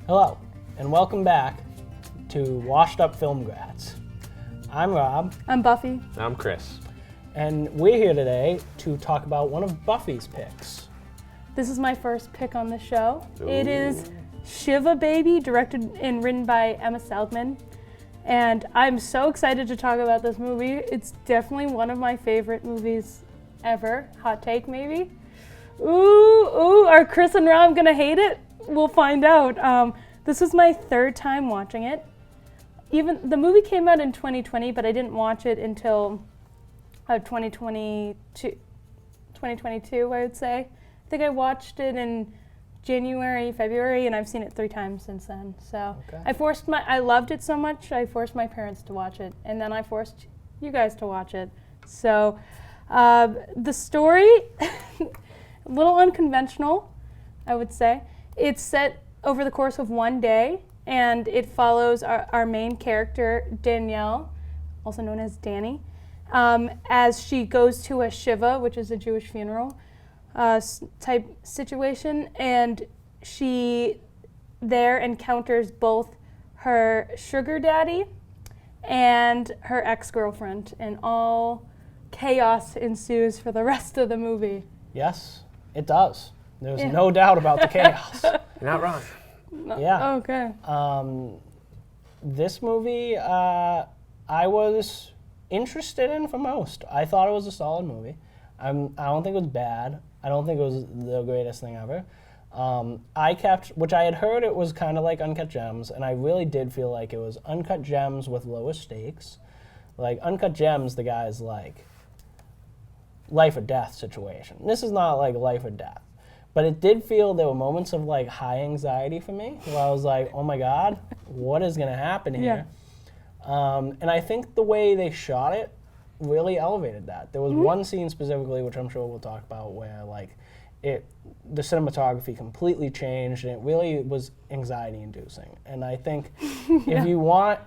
Hello, and welcome back to Washed Up Film Grads. I'm Rob. I'm Buffy. I'm Chris. And we're here today to talk about one of Buffy's picks. This is my first pick on the show. Ooh. It is Shiva Baby, directed and written by Emma Seligman. And I'm so excited to talk about this movie. It's definitely one of my favorite movies ever. Hot take, maybe? Ooh, are Chris and Rob gonna hate it? We'll find out. This was my third time watching it. Even the movie came out in 2020, but I didn't watch it until 2022, I would say. I think I watched it in January, February, and I've seen it 3 times since then. So Okay. I loved it so much, I forced my parents to watch it, and then I forced you guys to watch it. So the story, a little unconventional, I would say. It's set over the course of one day, and it follows our main character, Danielle, also known as Danny, as she goes to a Shiva, which is a Jewish funeral type situation, and she there encounters both her sugar daddy and her ex-girlfriend, and all chaos ensues for the rest of the movie. Yes, it does. There's no doubt about the chaos. You're not wrong. Yeah. Okay. This movie, I was interested in for most. I thought it was a solid movie. I don't think it was bad. I don't think it was the greatest thing ever. Which I had heard it was kind of like Uncut Gems, and I really did feel like it was Uncut Gems with lower stakes. Like, Uncut Gems, the guy's like, life or death situation. This is not like life or death. But it did feel there were moments of like high anxiety for me where I was like, oh my God, what is going to happen here? Yeah. And I think the way they shot it really elevated that. There was one scene specifically, which I'm sure we'll talk about, where like the cinematography completely changed and it really was anxiety inducing. And I think if you want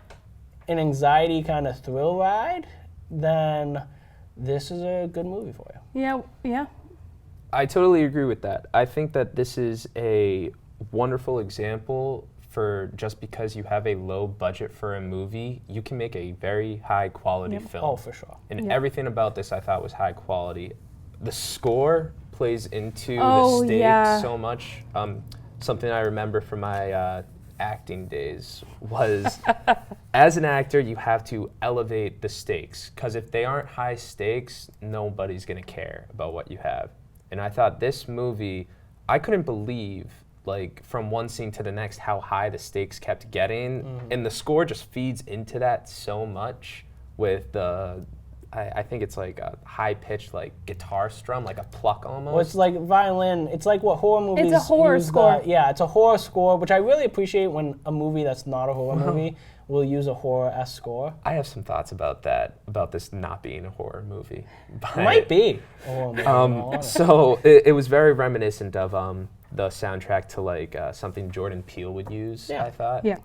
an anxiety kind of thrill ride, then this is a good movie for you. Yeah. I totally agree with that. I think that this is a wonderful example for just because you have a low budget for a movie, you can make a very high quality film. Oh, for sure. And everything about this I thought was high quality. The score plays into the stakes so much. Something I remember from my acting days was, as an actor, you have to elevate the stakes, because if they aren't high stakes, nobody's gonna care about what you have. And I thought this movie, I couldn't believe, like, from one scene to the next, how high the stakes kept getting. And the score just feeds into that so much with the, I think it's like a high-pitched, like, guitar strum, like a pluck almost. Well, it's like violin. It's like what horror movies It's a horror use score. It's a horror score, which I really appreciate when a movie that's not a horror movie will use a horror-esque score. I have some thoughts about that, about this not being a horror movie. It might be a horror movie. So it was very reminiscent of the soundtrack to like something Jordan Peele would use, I thought. Yeah.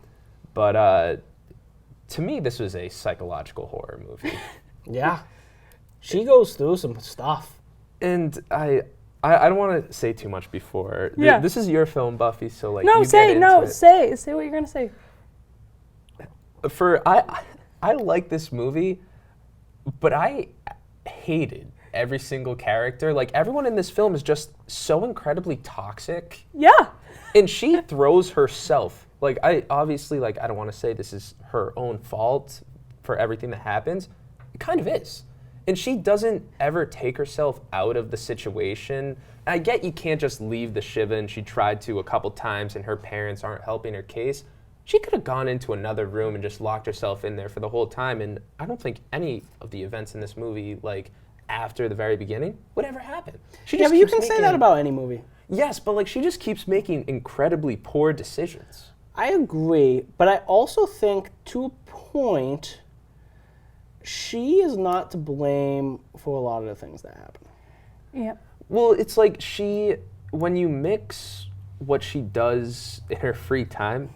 But to me, this was a psychological horror movie. Yeah. She goes through some stuff. And I don't want to say too much before. Yeah. This is your film, Buffy, so like Say what you're gonna say. I like this movie, but I hated every single character. Like, everyone in this film is just so incredibly toxic. Yeah. And she throws herself. Like, I don't want to say this is her own fault for everything that happens. It kind of is. And she doesn't ever take herself out of the situation. I get you can't just leave the Shiva, and she tried to a couple times and her parents aren't helping her case. She could have gone into another room and just locked herself in there for the whole time, and I don't think any of the events in this movie, like, after the very beginning, would ever happen. But you can say that about any movie. Yes, but, like, she just keeps making incredibly poor decisions. I agree, but I also think, to a point, she is not to blame for a lot of the things that happen. Yeah. Well, it's like when you mix what she does in her free time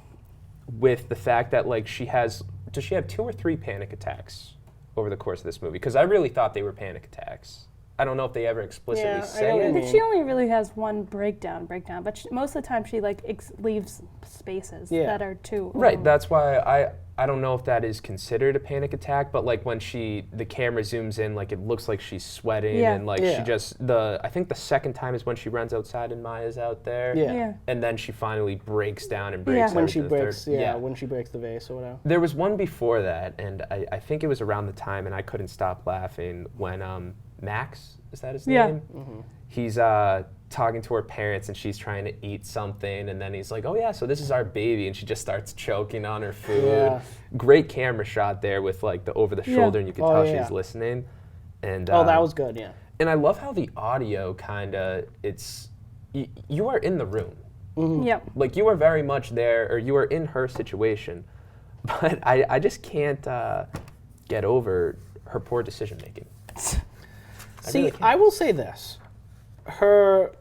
with the fact that, like, does she have 2 or 3 panic attacks over the course of this movie? Because I really thought they were panic attacks. I don't know if they ever explicitly Yeah, I say know what you it. mean. She only really has one breakdown, but most of the time she like leaves spaces Yeah. that are too Right, that's why I don't know if that is considered a panic attack, but like when the camera zooms in, like it looks like she's sweating Yeah. and like Yeah. she just I think the second time is when she runs outside and Maya's out there. Yeah. Yeah. And then she finally breaks down and Yeah. breaks When she everything. breaks, when she breaks the vase or whatever. There was one before that, and I think it was around the time, and I couldn't stop laughing when Max, is that his Yeah. name? Mm-hmm. He's talking to her parents, and she's trying to eat something, and then he's like, "Oh yeah, so this is our baby," and she just starts choking on her food. Yeah. Great camera shot there with like the over the shoulder, and you can Oh, tell yeah. she's listening. And Oh, that was good, yeah. And I love how the audio you are in the room. Yep. Like you are very much there, or you are in her situation, but I just can't get over her poor decision making. See, I will say this. Her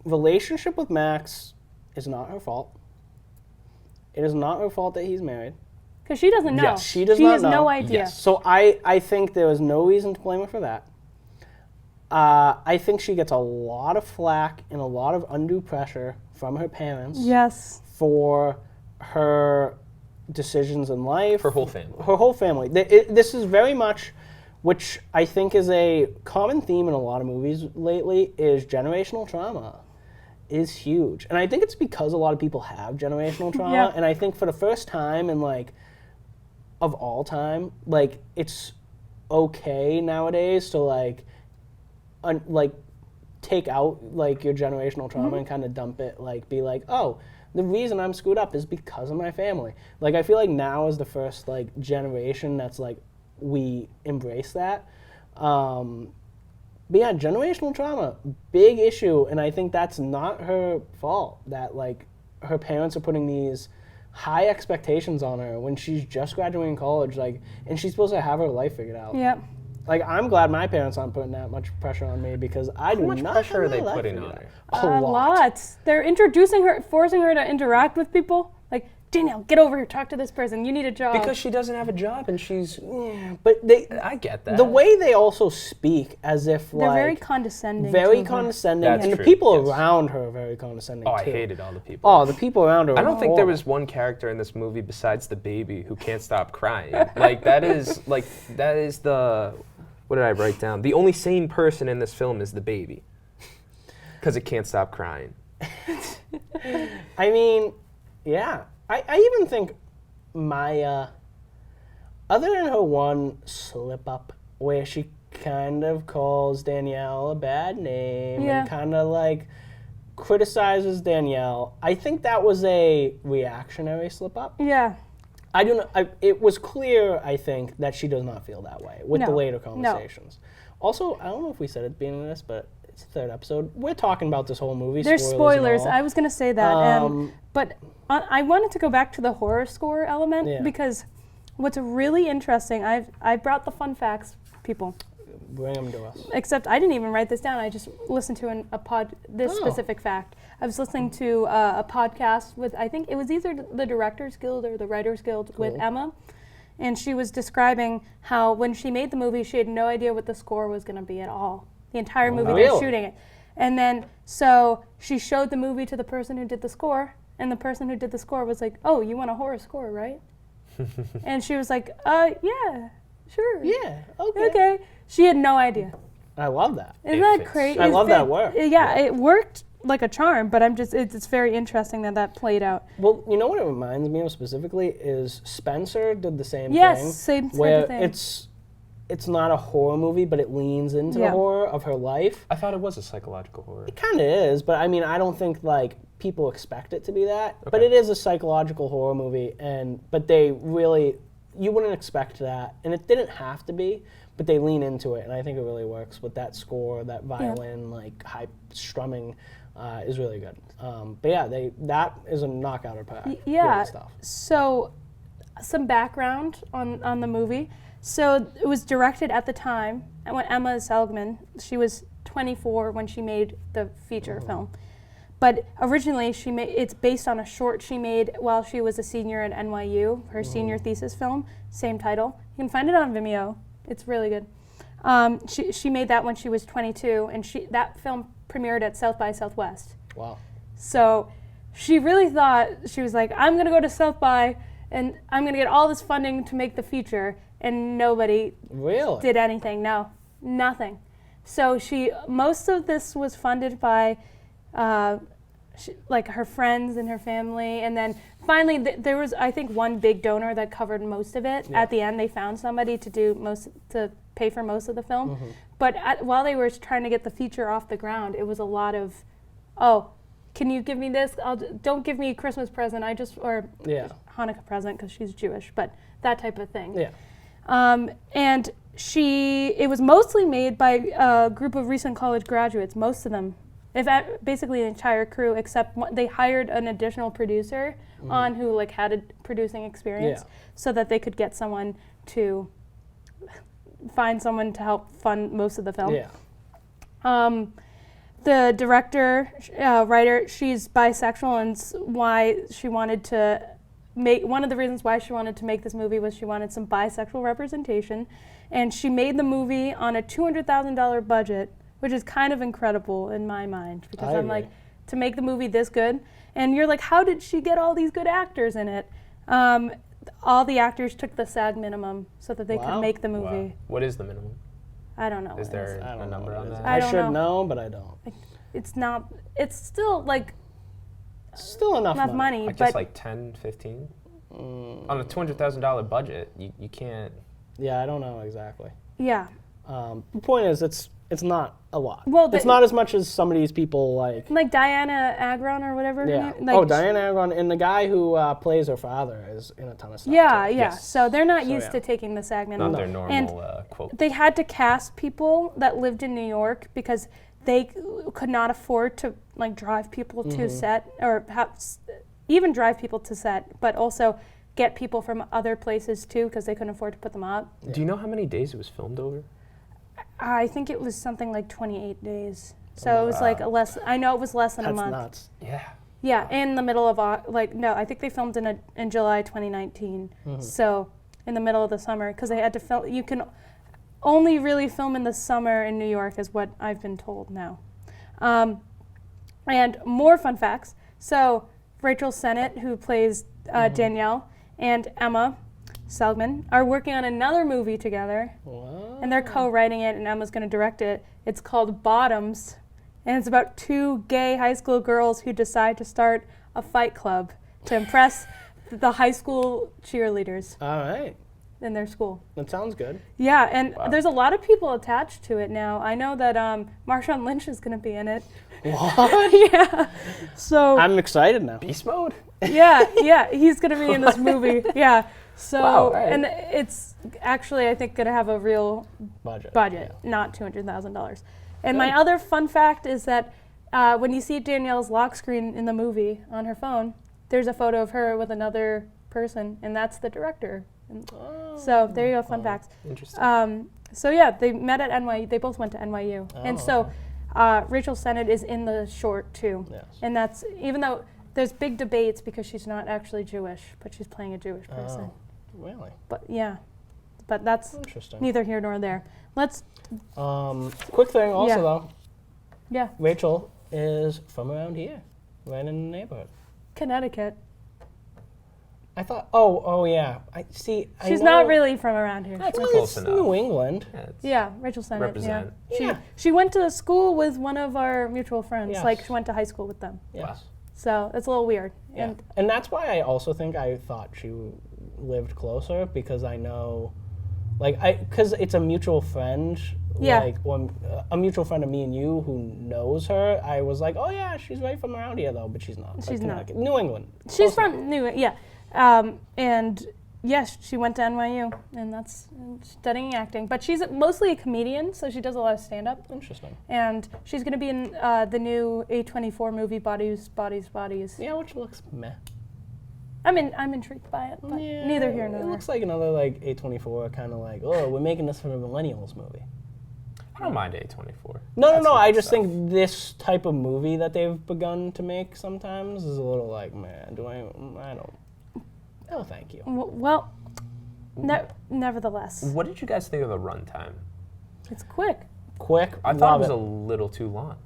relationship with Max is not her fault. It is not her fault that he's married. Because she doesn't know. Yes. She does she not has know. no idea. Yes. So I think there is no reason to blame her for that. I think she gets a lot of flack and a lot of undue pressure from her parents Yes. for her decisions in life. Her whole family. Her whole family. This is very much, which I think is a common theme in a lot of movies lately, is generational trauma is huge. And I think it's because a lot of people have generational trauma. Yeah. And I think for the first time in like, of all time, like it's okay nowadays to like take out like your generational trauma and kind of dump it, like be like, oh, the reason I'm screwed up is because of my family. Like I feel like now is the first like generation that's like we embrace that. But yeah, generational trauma, big issue, and I think that's not her fault that like her parents are putting these high expectations on her when she's just graduating college, like, and she's supposed to have her life figured out. Yep. Like, I'm glad my parents aren't putting that much pressure on me because I do How much not pressure are have my they life putting figured on out. her? A lot. They're introducing her, forcing her to interact with people. Like, Danielle, get over here, talk to this person. You need a job. Because she doesn't have a job and she's. But I get that. the way they also speak as if they're like very condescending. very to her. condescending, That's and the true, people yes. around her are very condescending Oh, I too. hated all the people. Oh, the people around her. I are don't think there horrible. was one character in this movie besides the baby who can't stop crying. that is the. What did I write down? The only sane person in this film is the baby. Because it can't stop crying. I mean, yeah. I even think Maya, other than her one slip up where she kind of calls Danielle a bad name Yeah. and kind of like criticizes Danielle, I think that was a reactionary slip up. Yeah. I do not. It was clear, I think, that she does not feel that way with the No. later conversations. Also, I don't know if we said at the beginning of this, but it's the third episode. We're talking about this whole movie. There's and spoilers. all. I was going to say that. But I wanted to go back to the horror score element Yeah. because what's really interesting, I brought the fun facts, people. Bring them to us. Except I didn't even write this down. I just listened to this Oh. specific fact. I was listening to a podcast with, I think it was either the Directors Guild or the Writers Guild with Cool. Emma. And she was describing how when she made the movie, she had no idea what the score was going to be at all. The entire movie, they were Really? shooting it. And then, so she showed the movie to the person who did the score. And the person who did the score was like, oh, you want a horror score, right? And she was like, yeah, sure. Yeah. Okay. Okay. She had no idea. I love that. Isn't It that fits. crazy? I love that work. Yeah, it worked like a charm, but it's very interesting that played out. Well, you know what it reminds me of specifically is Spencer did the same Yes, thing. same where thing. it's not a horror movie, but it leans into the Yeah. horror of her life. I thought it was a psychological horror. It kind of is, but I mean, I don't think like people expect it to be that. But Okay. it is a psychological horror movie, but they really, you wouldn't expect that, and it didn't have to be, but they lean into it, and I think it really works with that score, that violin, like high strumming, is really good. But yeah, that is a knockout of park. Yeah. Great stuff. So, some background on the movie. So it was directed at the time, and when Emma Seligman, she was 24 when she made the feature film. But originally, it's based on a short she made while she was a senior at NYU, her senior thesis film, same title. You can find it on Vimeo. It's really good. She made that when she was 22, and that film premiered at South by Southwest. Wow. So she really thought, she was like, I'm going to go to South by, and I'm going to get all this funding to make the feature, and nobody Really? did anything. No, nothing. So most of this was funded by like her friends and her family, and then finally there was, I think, one big donor that covered most of it. Yeah. At the end, they found somebody to pay for most of the film. But while they were trying to get the feature off the ground, it was a lot of, oh, can you give me this? Don't give me a Christmas present. Or Hanukkah present because she's Jewish, but that type of thing. Yeah. And it was mostly made by a group of recent college graduates, most of them. Basically the entire crew, except they hired an additional producer on who had a producing experience, so that they could get someone to find someone to help fund most of the film. Yeah. The director, writer, she's bisexual, and why she wanted to one of the reasons why she wanted to make this movie was she wanted some bisexual representation, and she made the movie on a $200,000 budget, which is kind of incredible in my mind, because I'm like, to make the movie this good, and you're like, how did she get all these good actors in it? All the actors took the SAG minimum so that they could make the movie. Wow. What is the minimum? I don't know. Is there a number on that? I should know, but I don't. It's not. It's still Still enough money. I guess 10, 15? On a $200,000 budget, you can't. Yeah, I don't know exactly. Yeah. The point is, it's not a lot. Well, it's not as much as some of these people like Diana Agron or whatever. Yeah. Her name? Diana Agron, and the guy who plays her father is in a ton of stuff. Yeah, too. yeah. Yes. So they're not used to taking the SAG minimum. Not their normal quote. They had to cast people that lived in New York because they could not afford to drive people to set, or even drive people to set, but also get people from other places too, because they couldn't afford to put them up. Yeah. Do you know how many days it was filmed over? I think it was something like 28 days. So it was I know it was less than a month. That's nuts. Yeah. Yeah, in the middle of, no, I think they filmed in July 2019. So in the middle of the summer, because they had to film, you can only really film in the summer in New York is what I've been told now. And more fun facts. So Rachel Sennett, who plays Danielle, and Emma Seligman are working on another movie together. Wow. And they're co-writing it, and Emma's going to direct it. It's called Bottoms, and it's about two gay high school girls who decide to start a fight club to impress the high school cheerleaders All right. in their school. That sounds good. Yeah, and there's a lot of people attached to it now. I know that Marshawn Lynch is going to be in it. What? Yeah. So I'm excited now. Beast mode? yeah, he's going to be in this movie. Yeah. So, wow, right. And it's actually, I think, going to have a real budget, Yeah. not $200,000. And my other fun fact is that when you see Danielle's lock screen in the movie on her phone, there's a photo of her with another person, and that's the director. So there you go, fun facts. Interesting. So yeah, they met at NYU. They both went to NYU. And so Rachel Sennett is in the short too. Yes. And that's, even though there's big debates because she's not actually Jewish, but she's playing a Jewish person. Oh, really? But yeah, but that's Interesting. neither here nor there. Let's, quick thing also Yeah. though, yeah, Rachel is from around here, right in the neighborhood. Connecticut. I thought, oh yeah. I see. She's not really from around here. That's She close went- it's enough. New England. Yeah, Rachel Sennett. Represent. Yeah. She went to school with one of our mutual friends. Yes. Like she went to high school with them. Yes. So it's a little weird. Yeah. And that's why I also think I thought she lived closer, because I know, because it's a mutual friend. Yeah. A mutual friend of me and you who knows her. I was like, oh yeah, she's right from around here though, but she's not. She's not. Connecticut. New England. She's Close enough. from and yes, she went to NYU, and that's studying acting. But she's mostly a comedian, so she does a lot of stand-up. Interesting. And she's going to be in the new A24 movie, Bodies, Bodies, Bodies. Yeah, which looks meh. I'm intrigued by it, but neither here nor It there. looks like another A24 kind of we're making this for a millennials movie. I don't mind A24. No. I just think this type of movie that they've begun to make sometimes is a little man, I don't. No, thank you. Well, nevertheless. What did you guys think of the runtime? It's quick. Quick. I thought it was love a little too long.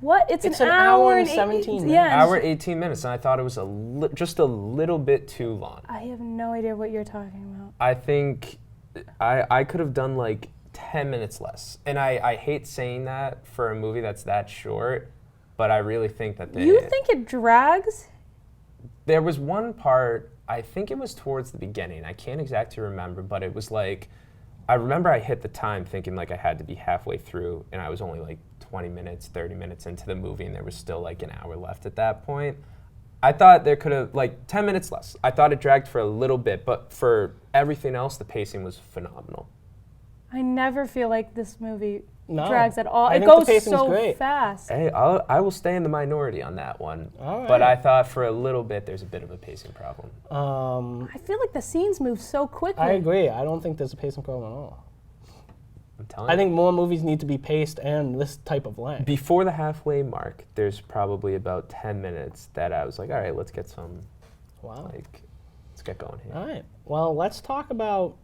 What? It's an hour and 17 minutes. Yeah. Hour 18 minutes, and I thought it was just a little bit too long. I have no idea what you're talking about. I think I could have done like 10 minutes less. And I hate saying that for a movie that's that short, but I really think that You think it drags? There was one part, I think it was towards the beginning. I can't exactly remember, but it was like, I remember I hit the time thinking like I had to be halfway through, and I was only like 20 minutes, 30 minutes into the movie, and there was still like an hour left at that point. I thought there could have, like, 10 minutes less. I thought it dragged for a little bit, but for everything else, the pacing was phenomenal. I never feel like this movie No. drags at all. I It think the goes pacing's so great. fast. Hey, I will stay in the minority on that one. All right. But I thought for a little bit there's a bit of a pacing problem. I feel like the scenes move so quickly. I agree. I don't think there's a pacing problem at all. I'm telling I you. think more movies need to be paced and this type of length. Before the halfway mark, there's probably about 10 minutes that I was like, all right, let's get some, Wow. let's get going here. All right. Well, let's talk about.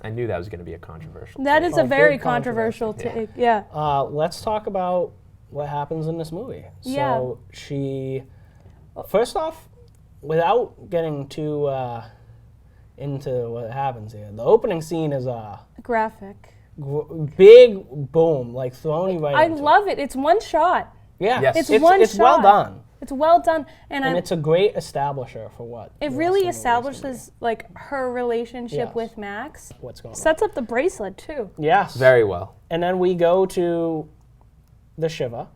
I knew that was going to be a controversial That take. is a Oh, very big controversial. controversial take. Yeah. Let's talk about what happens in this movie. Yeah. So she, first off, without getting too into what happens here, the opening scene is a Graphic. big boom, like throwing you right I into love it. It's one shot. Yeah, Yes. It's one It's well shot. done, It's well done, and and it's a great establisher for what it the really rest of the movie's gonna establishes like her relationship Yes. with Max. be. What's going on. Sets up the bracelet too. Yes. Very well. And then we go to the Shiva,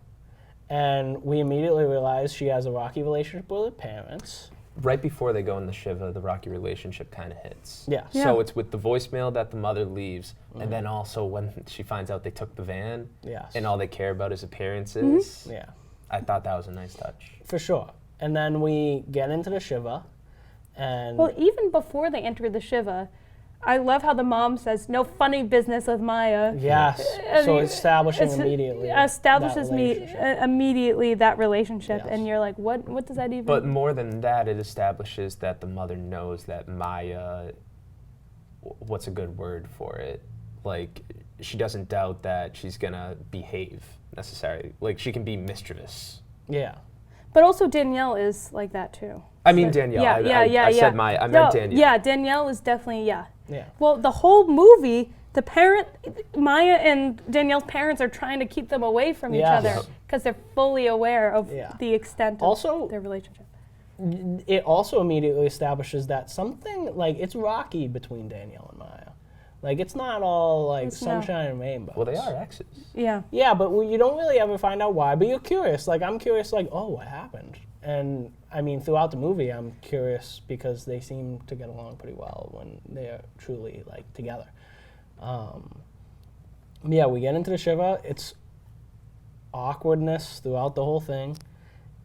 and we immediately realize she has a rocky relationship with her parents. Right before they go in the Shiva, the rocky relationship kind of hits. Yes. Yeah. So it's with the voicemail that the mother leaves, and then also when she finds out they took the van, Yes. and all they care about is appearances. Yeah, I thought that was a nice touch. for sure. And then we get into the Shiva, and Well, even before they enter the Shiva, I love how the mom says, "No funny business with Maya." yes, I so mean, establishing it's- immediately establishes that me relationship. immediately that relationship, Yes. and you're like, what does that even? But more than that, it establishes that the mother knows that Maya, what's a good word for it? Like, she doesn't doubt that she's gonna behave necessarily. Like, she can be mischievous. Yeah, But also Danielle is like that too. I mean, Danielle. I said Maya. I meant Danielle. Yeah, Danielle is definitely yeah. Well, the whole movie, Maya and Danielle's parents are trying to keep them away from each Yes. other because they're fully aware of Yeah. the extent of Also- their relationship. It also immediately establishes that something like it's rocky between Danielle and Maya. Like it's not all like It's not. sunshine and rainbows. Well, they are exes. Yeah. Yeah, but you don't really ever find out why. But you're curious. Like I'm curious. Like, oh, what happened? And I mean, throughout the movie, I'm curious because they seem to get along pretty well when they're truly like together. Yeah, we get into the Shiva. It's awkwardness throughout the whole thing.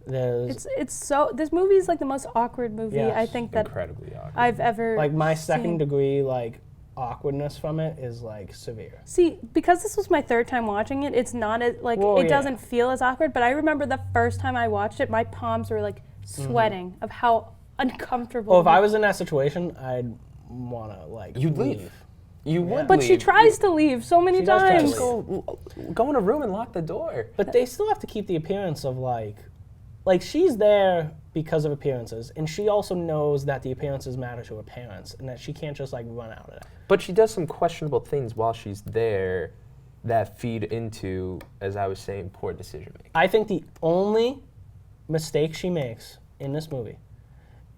There's It's so this movie is like the most awkward movie Yes. I think that Incredibly awkward. I've ever like my seen. second degree like awkwardness from it is like severe. See, because this was my third time watching it, it's not as like Well, it yeah. doesn't feel as awkward. But I remember the first time I watched it, my palms were like sweating of how uncomfortable. Well, if I was in that situation, I'd wanna like You'd leave. You would but she leave. tries to leave so many She does try to times. leave. Go in a room and lock the door. But they still have to keep the appearance of like she's there because of appearances, and she also knows that the appearances matter to her parents, and that she can't just like run out of that. But she does some questionable things while she's there that feed into, as I was saying, poor decision making. I think the only mistake she makes in this movie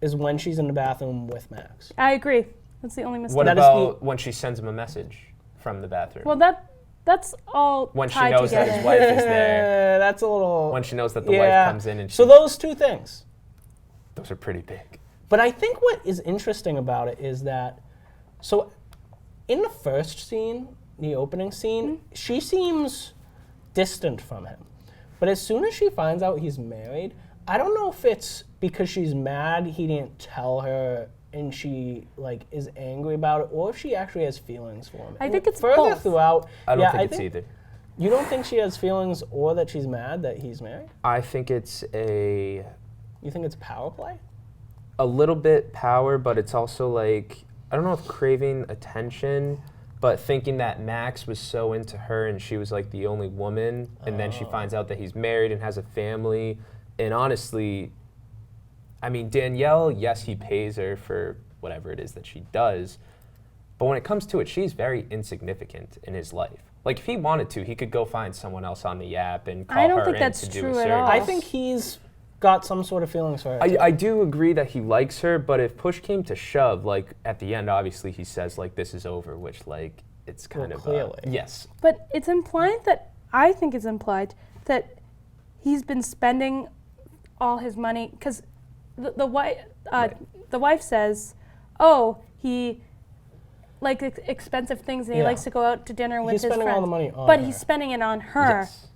is when she's in the bathroom with Max. I agree. That's the only mistake. What That is about when she sends him a message from the bathroom? Well, that's all when she tied knows together. that his wife is there. That's a little. When she knows that the yeah. wife comes in and she, So those two things. those are pretty big. But I think what is interesting about it is that, so in the first scene, the opening scene, she seems distant from him. But as soon as she finds out he's married, I don't know if it's because she's mad he didn't tell her and she like is angry about it, or if she actually has feelings for him. I think it's further both. throughout. I don't yeah, think it's either. You don't think she has feelings or that she's mad that he's married? I think it's a You think it's power play? little bit power, but it's also like, I don't know if craving attention, but thinking that Max was so into her and she was like the only woman, and then she finds out that he's married and has a family. And honestly, I mean, Danielle, yes, he pays her for whatever it is that she does, but when it comes to it, she's very insignificant in his life. Like, if he wanted to, he could go find someone else on the app and call her in to do a surgery. I don't think that's true at all. I think he's got some sort of feelings for her. I do agree that he likes her, but if push came to shove, like, at the end, obviously, he says, like, this is over, which, like, it's kind of... Clearly. Yes. But it's implied that, I think it's implied, that he's been spending all his money, because the wife says, oh, he... like expensive things, and he likes to go out to dinner with his friends. He's spending all the money on her. But he's spending it on her. Yes.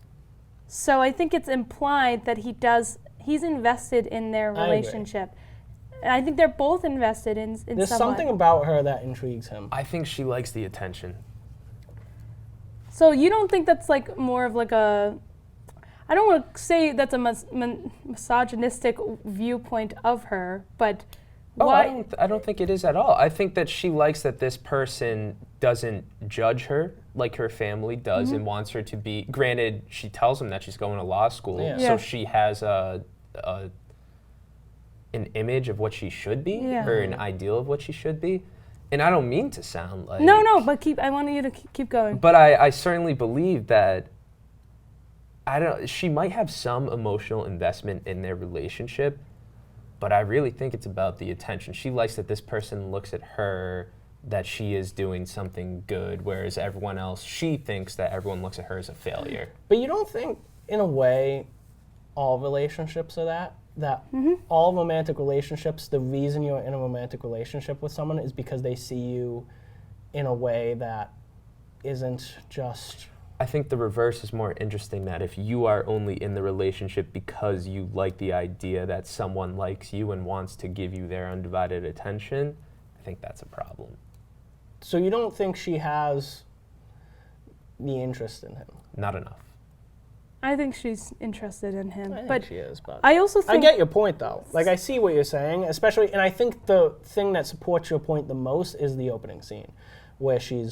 So I think it's implied that he's invested in their relationship. And I think they're both invested in There's something about her that intrigues him. I think she likes the attention. So you don't think that's like more of like a, I don't want to say that's a misogynistic viewpoint of her, but why? I don't think it is at all. I think that she likes that this person doesn't judge her like her family does and wants her to be. Granted, she tells him that she's going to law school, so she has an image of what she should be, or an ideal of what she should be. And I don't mean to sound like... No, but I want you to keep going. But I certainly believe that she might have some emotional investment in their relationship, but I really think it's about the attention. She likes that this person looks at her, that she is doing something good, whereas everyone else, she thinks that everyone looks at her as a failure. But you don't think, in a way, all relationships are that? That all romantic relationships, the reason you're in a romantic relationship with someone is because they see you in a way that isn't just... I think the reverse is more interesting, that if you are only in the relationship because you like the idea that someone likes you and wants to give you their undivided attention, I think that's a problem. So you don't think she has the interest in him? Not enough. I think she's interested in him. I think she is, but I also think... I get your point, though. Like, I see what you're saying, especially, and I think the thing that supports your point the most is the opening scene, where she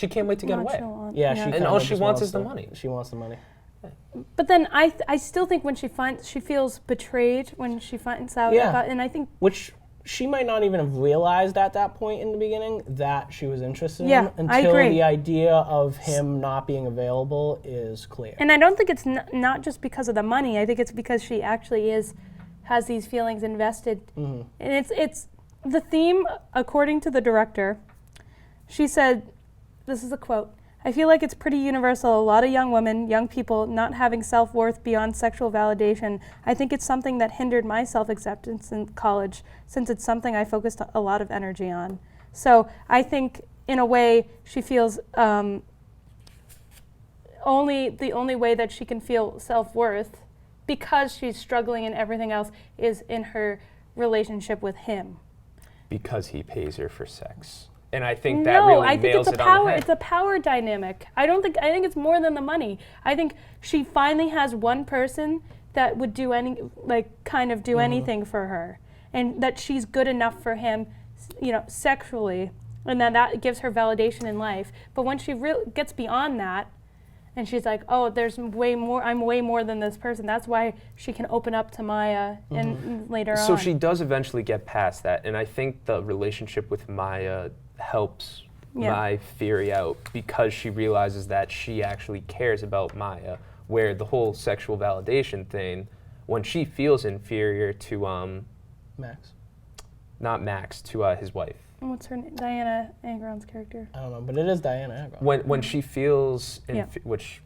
can't wait to get away. And all she wants is the money. She wants the money. But then I still think when she feels betrayed when she finds out about, and I think... Which she might not even have realized at that point in the beginning that she was interested in him until the idea of him not being available is clear. And I don't think it's not just because of the money. I think it's because she actually has these feelings invested. And it's the theme, according to the director, she said, this is a quote, "I feel like it's pretty universal. A lot of young women, young people, not having self-worth beyond sexual validation. I think it's something that hindered my self-acceptance in college, since it's something I focused a lot of energy on." So I think, in a way, she feels the only way that she can feel self-worth, because she's struggling in everything else, is in her relationship with him. Because he pays her for sex. And I think that really nails it on the head. It's a power dynamic. I think it's more than the money. I think she finally has one person that would do anything for her, and that she's good enough for him, sexually, and that gives her validation in life. But when she gets beyond that, and she's like, oh, there's way more. I'm way more than this person. That's why she can open up to Maya and later on. So she does eventually get past that, and I think the relationship with Maya helps my theory out, because she realizes that she actually cares about Maya, where the whole sexual validation thing, when she feels inferior to Max. Not Max, to his wife. What's her name? Diana Agron's character. I don't know, but it is Diana Agron. When she feels, which,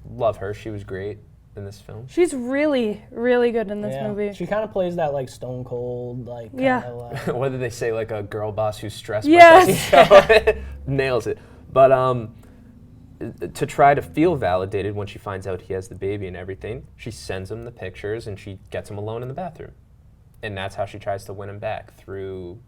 love her, she was great in this film. She's really, really good in this movie. She kind of plays that like stone cold, like what did they say, like a girl boss who's stressed? Yes. Nails it. But to try to feel validated when she finds out he has the baby and everything, she sends him the pictures and she gets him alone in the bathroom, and that's how she tries to win him back, through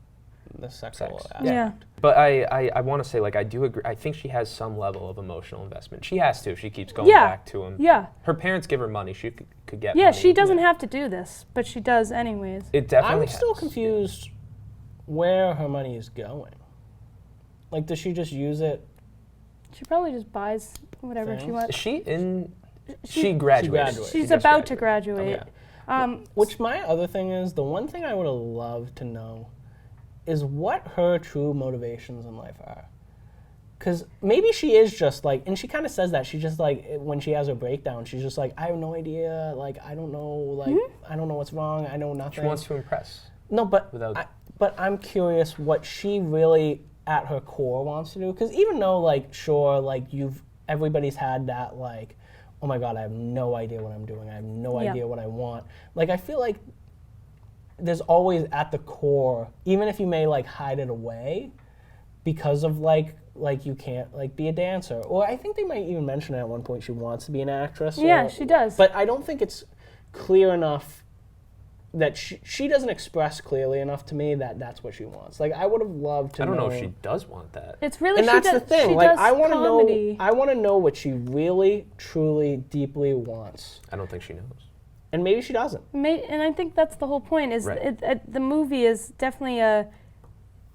the sexual aspect. Yeah. But I want to say, like, I do agree. I think she has some level of emotional investment. She has to if she keeps going back to him. Yeah. Her parents give her money. She could get money. Yeah, she doesn't have to do this, but she does anyways. It definitely I'm still confused where her money is going. Like, does she just use it She probably just buys whatever she Things. wants. Is she in? She graduated. She's just about to graduated. graduate. Okay. Which my other thing is, the one thing I would have loved to know is what her true motivations in life are. Because maybe she is just like, and she kind of says that, she just like, when she has her breakdown, she's just like, I have no idea, like, I don't know, like, I don't know what's wrong, I know nothing. She wants to impress. No, but Without- but I'm curious what she really, at her core, wants to do. Because even though, like, sure, like, everybody's had that, like, oh my God, I have no idea what I'm doing, I have no idea what I want. Like, I feel like there's always at the core, even if you may, like, hide it away, because of, like you can't, like, be a dancer. Or I think they might even mention it at one point, she wants to be an actress. Yeah, she does. But I don't think it's clear enough that she doesn't express clearly enough to me that that's what she wants. Like, I would have loved to know. I don't know if she does want that. It's really, And that's the thing. She Like, does I want to comedy. know. I want to know what she really, truly, deeply wants. I don't think she knows. And maybe she doesn't. And I think that's the whole point. Is Right. the movie is definitely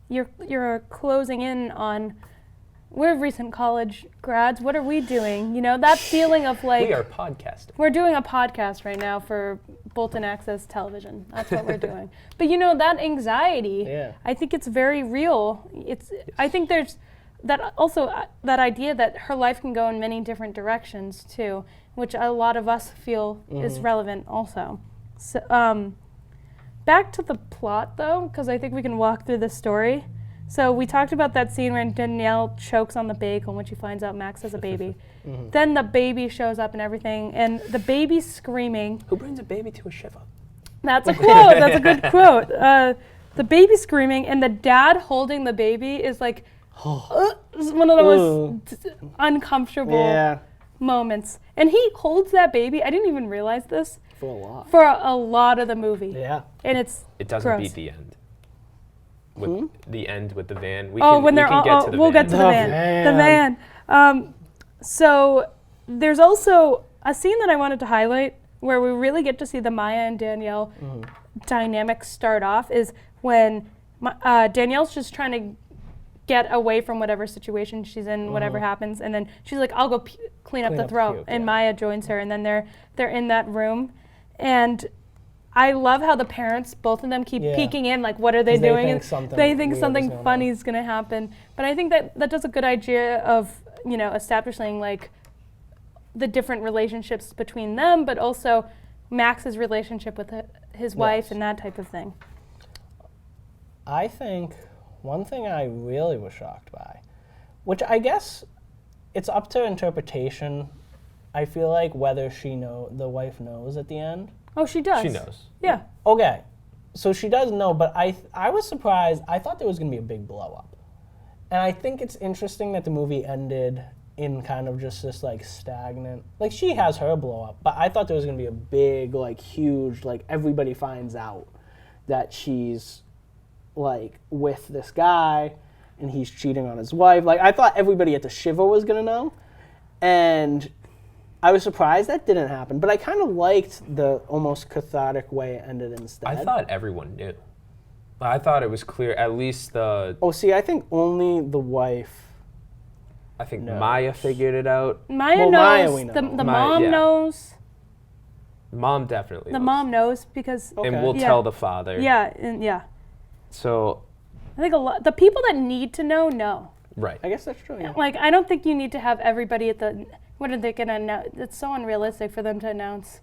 you're closing in on. We're recent college grads. What are we doing? You know, that feeling of like We are podcasting. we're doing a podcast right now for Bolton Access Television. That's what we're doing. But you know, that anxiety. Yeah. I think it's very real. I think there's that also that idea that her life can go in many different directions too, which a lot of us feel is relevant also. So, back to the plot though, because I think we can walk through the story. So we talked about that scene where Danielle chokes on the bagel when she finds out Max has a baby. Then the baby shows up and everything, and the baby's screaming. Who brings a baby to a Shiva? That's a quote. That's a good quote. The baby's screaming, and the dad holding the baby is like it's one of the most uncomfortable moments. And he holds that baby. I didn't even realize this For a lot. for a lot of the movie. Yeah. And it's It doesn't gross. beat the end. With the end with the van. We Oh, can, when we they're can all, get to the we'll van. get to the van. The van. van. So there's also a scene that I wanted to highlight where we really get to see the Maya and Danielle dynamic start off is when Danielle's just trying to get away from whatever situation she's in, whatever happens, and then she's like, I'll go clean up the throat, puke, and yeah. Maya joins her, and then they're in that room, and I love how the parents, both of them, keep peeking in, like, what are they 'Cause they doing? think something They think weird is something going funny on. is going to happen. But I think that does a good idea of, you know, establishing, like, the different relationships between them, but also Max's relationship with his wife and that type of thing. I think one thing I really was shocked by, which I guess it's up to interpretation. I feel like whether the wife knows at the end. Oh, she does. She knows. Yeah. Okay, so she does know, but I was surprised. I thought there was going to be a big blow up. And I think it's interesting that the movie ended in kind of just this, like, stagnant, like, she has her blow up, but I thought there was going to be a big, like, huge, like, everybody finds out that she's, like, with this guy and he's cheating on his wife. Like, I thought everybody at the Shiva was going to know. And I was surprised that didn't happen, but I kind of liked the almost cathartic way it ended instead. I thought everyone knew. I thought it was clear, at least the... Oh, see, I think only the wife. I think knows. Maya figured it out. Maya Well, knows. Maya we know. The Maya, mom yeah. knows. Mom definitely The knows. mom knows because... Okay. And we'll Yeah. tell the father. Yeah, and yeah. So, I think the people that need to know. right. I guess that's true, yeah. Like, I don't think you need to have everybody at the... What are they going to announce? It's so unrealistic for them to announce.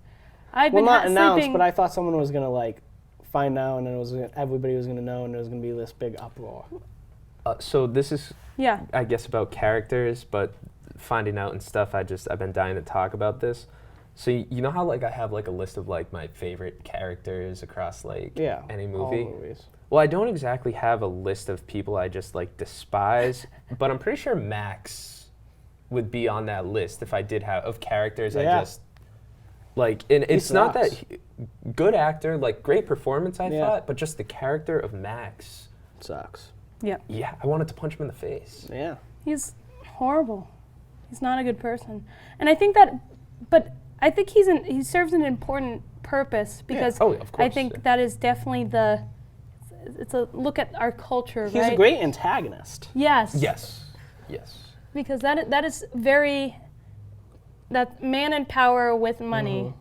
I've Well, been not announced, sleeping... but I thought someone was going to, like, find out and then everybody was going to know and there was going to be this big uproar. So this is, Yeah. I guess, about characters, but finding out and stuff, I've been dying to talk about this. So you know how, like, I have, like, a list of, like, my favorite characters across, like, Yeah. any all movie? movies. Well, I don't exactly have a list of people I just, like, despise, but I'm pretty sure Max would be on that list if I did have, of characters Yeah. I just, like, and it's not that, sucks. good actor, like, great performance, I Yeah. thought, but just the character of Max, Sucks. Yeah. yeah, I wanted to punch him in the face. Yeah. He's horrible. He's not a good person. And I think that... But I think he serves an important purpose because Oh, of course, I think yeah. that is definitely it's a look at our culture, He's right? a great antagonist. Yes. Yes, yes. because that is very, that man in power with money.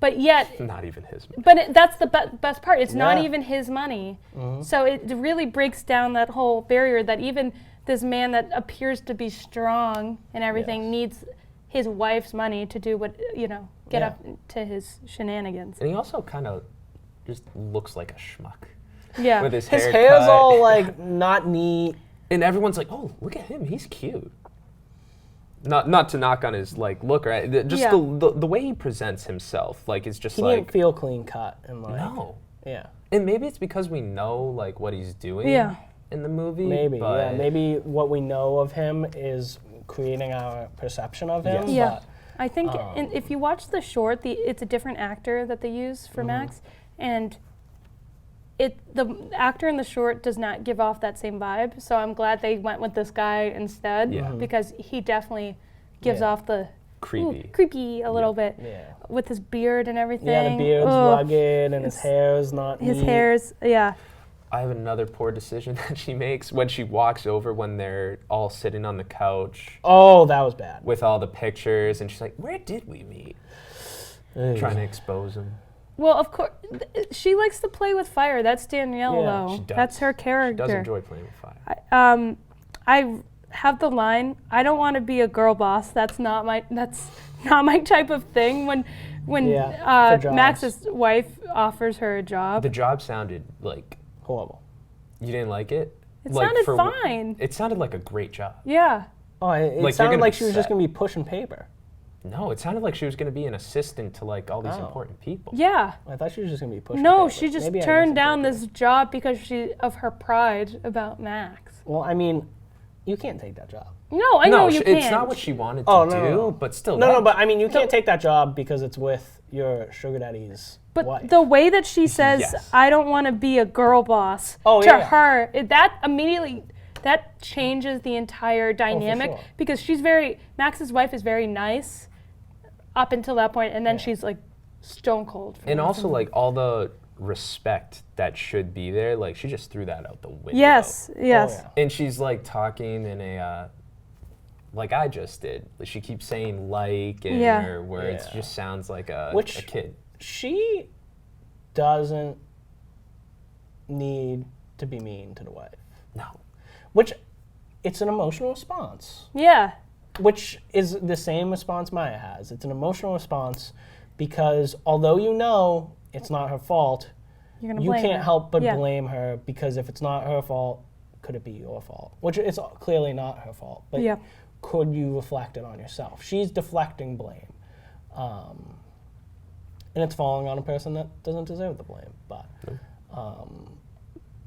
But yet, not even his money. But that's the best part. It's not Yeah. even his money. So it really breaks down that whole barrier that even this man that appears to be strong and everything needs his wife's money to do what, get up to his shenanigans. And he also kind of just looks like a schmuck. Yeah. With his His hair hair's cut. all like not neat. And everyone's like, oh, look at him. He's cute. Not to knock on his look, right? Just the way he presents himself, it's just He didn't feel clean cut and no. Yeah. And maybe it's because we know what he's doing in the movie. Maybe, but maybe what we know of him is creating our perception of him. Yes. Yeah. But I think if you watch the short, it's a different actor that they use for Max, and the actor in the short does not give off that same vibe. So I'm glad they went with this guy instead, because he definitely gives off the creepy a little bit with his beard and everything. Yeah, the beard's rugged and his hair's not His neat. hair's I have another poor decision that she makes when she walks over when they're all sitting on the couch Oh, that was bad. with all the pictures, and she's like, "Where did we meet?" Trying to expose him. Well, of course, she likes to play with fire. That's Danielle, Yeah, though. She does. That's her character. She does enjoy playing with fire. I have the line, "I don't want to be a girl boss. That's not my type of thing." When for jobs. Max's wife offers her a job, The job sounded like Horrible. you didn't like it. it sounded fine. It sounded like a great job. Yeah. Oh, it you're sounded gonna like be she was just set. going to be pushing paper. No, it sounded like she was going to be an assistant to all these important people. Yeah. I thought she was just going to be pushing No, paper. she just Maybe I turned down misinterpreted. this job because of her pride about Max. Well, I mean, you can't take that job. No, I know you can't. It's not what she wanted to Oh, do, no. but still. No, but I mean, you can't take that job because it's with your sugar daddy's But wife. the way that she says, Yes. "I don't want to be a girl boss," Oh, to yeah. her, that immediately that changes the entire dynamic sure. because Max's wife is very nice up until that point, and then she's like stone cold. And also, all the respect that should be there, she just threw that out the window. Yes. Oh, yeah. And she's talking in a, like I just did. She keeps saying in her words. Yeah. Just sounds like a kid. She doesn't need to be mean to the wife. No. Which, it's an emotional response. Yeah. Which is the same response Maya has. It's an emotional response because although you know it's not her fault, You're gonna you blame can't her. help but Yeah. blame her because if it's not her fault, could it be your fault? Which it's clearly not her fault. But Yeah. could you reflect it on yourself? She's deflecting blame. And it's falling on a person that doesn't deserve the blame. But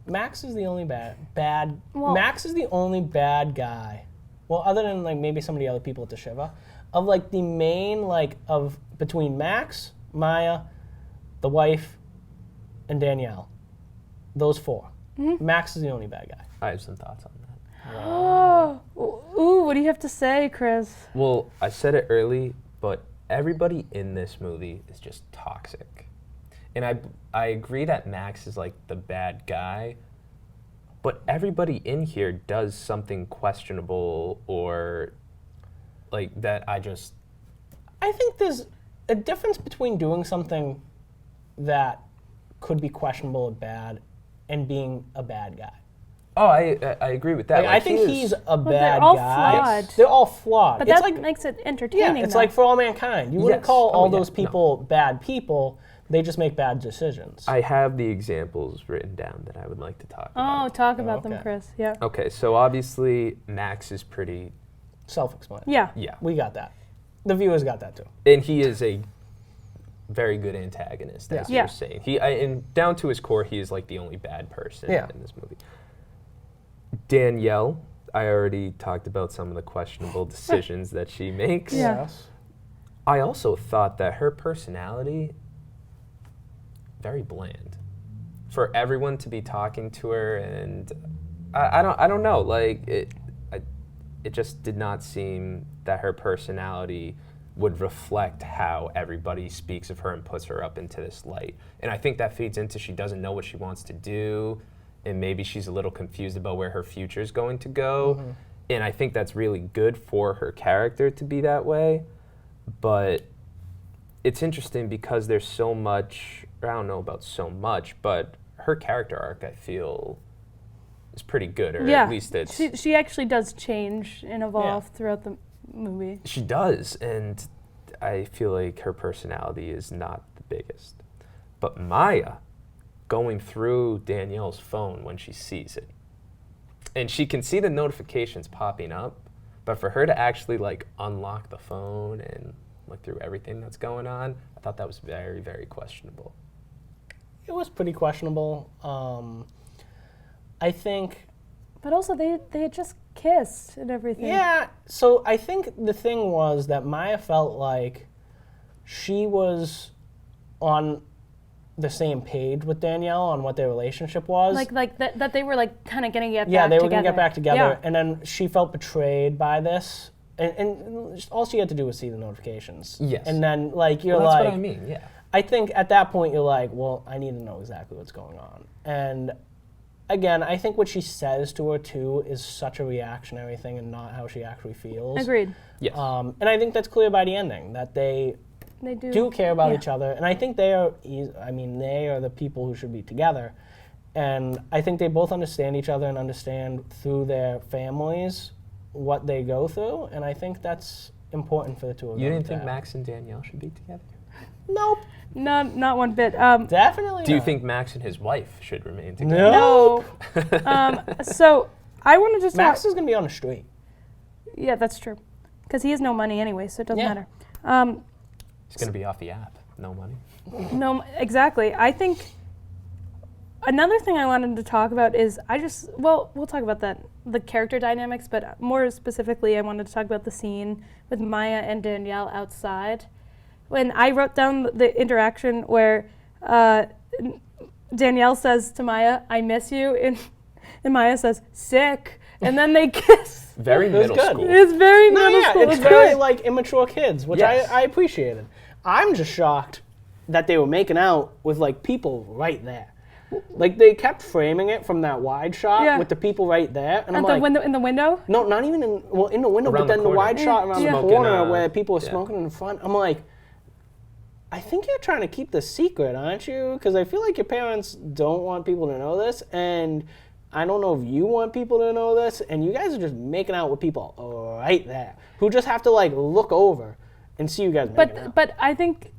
Max is the only Max is the only bad guy. Well, other than maybe some of the other people at the Shiva, of the main of between Max, Maya, the wife, and Danielle, those four. Max is the only bad guy. I have some thoughts on that. Oh. Ooh, what do you have to say, Chris? Well, I said it early, but everybody in this movie is just toxic. And I agree that Max is the bad guy, but everybody in here does something questionable or that I think there's a difference between doing something that could be questionable or bad and being a bad guy. Oh, I agree with that. I think he's a bad they're all guy. flawed. They're all flawed. But it's that makes it entertaining. yeah, it's though. like For All Mankind. You wouldn't Yes. call Oh, all yeah. those people bad people. They just make bad decisions. I have the examples written down that I would like to talk about. Oh, talk about them, okay. Chris. Yeah. Okay, so obviously Max is pretty, Self-explanatory. Yeah. We got that. The viewers got that too. and he is a very good antagonist, as Yeah. you're saying. And down to his core, he is the only bad person Yeah. in this movie. Danielle, I already talked about some of the questionable decisions that she makes. Yeah. Yes. I also thought that her personality, very bland. For everyone to be talking to her, and I don't know, it just did not seem that her personality would reflect how everybody speaks of her and puts her up into this light. And I think that feeds into she doesn't know what she wants to do, and maybe she's a little confused about where her future is going to go. And I think that's really good for her character to be that way. But it's interesting because there's so much, I don't know about so much, but her character arc, I feel, is pretty good, or at least it's... She actually does change and evolve throughout the movie. She does, and I feel like her personality is not the biggest. But Maya, going through Danielle's phone when she sees it, and she can see the notifications popping up, but for her to actually like unlock the phone and look through everything that's going on, I thought that was very, very questionable. It was pretty questionable. I think... But also, they had just kissed and everything. Yeah, so I think the thing was that Maya felt like she was on the same page with Danielle on what their relationship was. Like that they were like kind of getting back together. Yeah, they were going to get back together. Yeah. And then she felt betrayed by this. And all she had to do was see the notifications. Yes. And then, like, you're Well, that's like... what I mean, yeah. I think at that point you're like, well, I need to know exactly what's going on. And again, I think what she says to her too is such a reactionary thing and not how she actually feels. Agreed. Yes. And I think that's clear by the ending, that they do care about each other. And I think they are the people who should be together. And I think they both understand each other and understand through their families what they go through. And I think that's important for the two of them. You didn't to think have. Max and Danielle should be together? Nope. Not one bit. Definitely Do you not. think Max and his wife should remain together? No. So I want to just Max is going to be on the street. Yeah, that's true. Because he has no money anyway, so it doesn't matter. He's going to be off the app. No money. No, exactly. I think another thing I wanted to talk about is we'll talk about the character dynamics, but more specifically, I wanted to talk about the scene with Maya and Danielle outside. When I wrote down the interaction where Danielle says to Maya, "I miss you," and Maya says, "Sick," and then they kiss. Very middle good. school. It's very middle school. It's very like immature kids, which Yes. I appreciated. I'm just shocked that they were making out with like people right there. Like they kept framing it from that wide shot with the people right there, and I'm At like, in the window. no, not even in the window, Around but then the the corner. wide shot around the Smoking, corner where people are yeah. smoking in front. I'm like, I think you're trying to keep this secret, aren't you? Because I feel like your parents don't want people to know this, and I don't know if you want people to know this, and you guys are just making out with people right there who just have to like look over and see you guys making out. But I think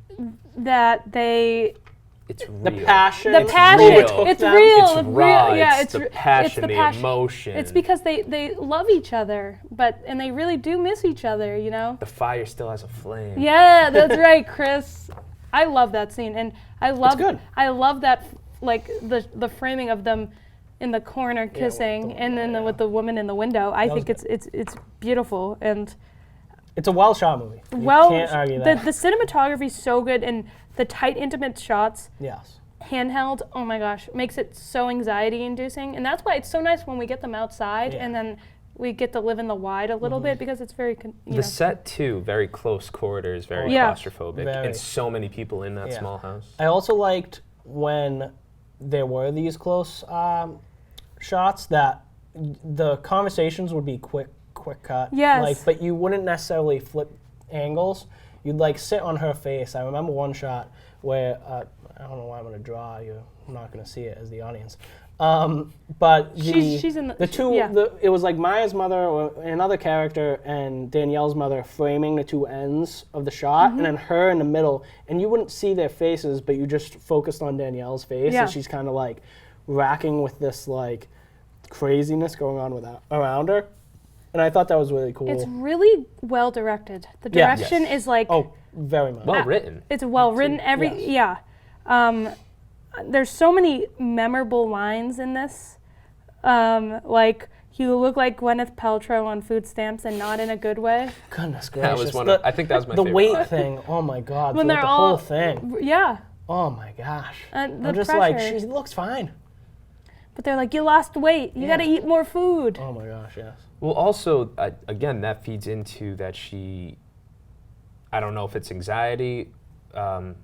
that It's real. The passion. the passion. real. It's them. real. It's raw. Yeah, it's the passion, it's the emotion. It's because they love each other, and they really do miss each other, you know? The fire still has a flame. Yeah, that's right, Chris. I love that scene, and I love good. that like the framing of them in the corner kissing, and then with the woman in the window. I think it's beautiful, and It's a well shot movie. You can't argue that. the cinematography is so good, and the tight, intimate shots, Yes. handheld. Oh my gosh, makes it so anxiety-inducing, and that's why it's so nice when we get them outside, and then we get to live in the wide a little bit because it's very. The set too, very close quarters, very claustrophobic, Very. and so many people in that small house. I also liked when there were these close shots that the conversations would be quick cut. Yes. Like, but you wouldn't necessarily flip angles. You'd like sit on her face. I remember one shot where I don't know why I'm gonna draw. You're not gonna see it as the audience. But she's in the two. It was like Maya's mother or another character and Danielle's mother framing the two ends of the shot, and then her in the middle. And you wouldn't see their faces, but you just focused on Danielle's face, and she's kind of like racking with this like craziness going on around her. And I thought that was really cool. It's really well directed. The direction is like very much Well written. it's well written. There's so many memorable lines in this. Like, you look like Gwyneth Paltrow on food stamps and not in a good way. Goodness gracious! That was one. I think that was my the favorite. weight line. thing. Oh my God! When the they're whole all thing. Yeah, Oh my gosh! the I'm just like, pressure. she looks fine. but they're like, you lost weight. You got to eat more food. Oh my gosh! Yes. Well, also, again, that feeds into that she, I don't know if it's anxiety, not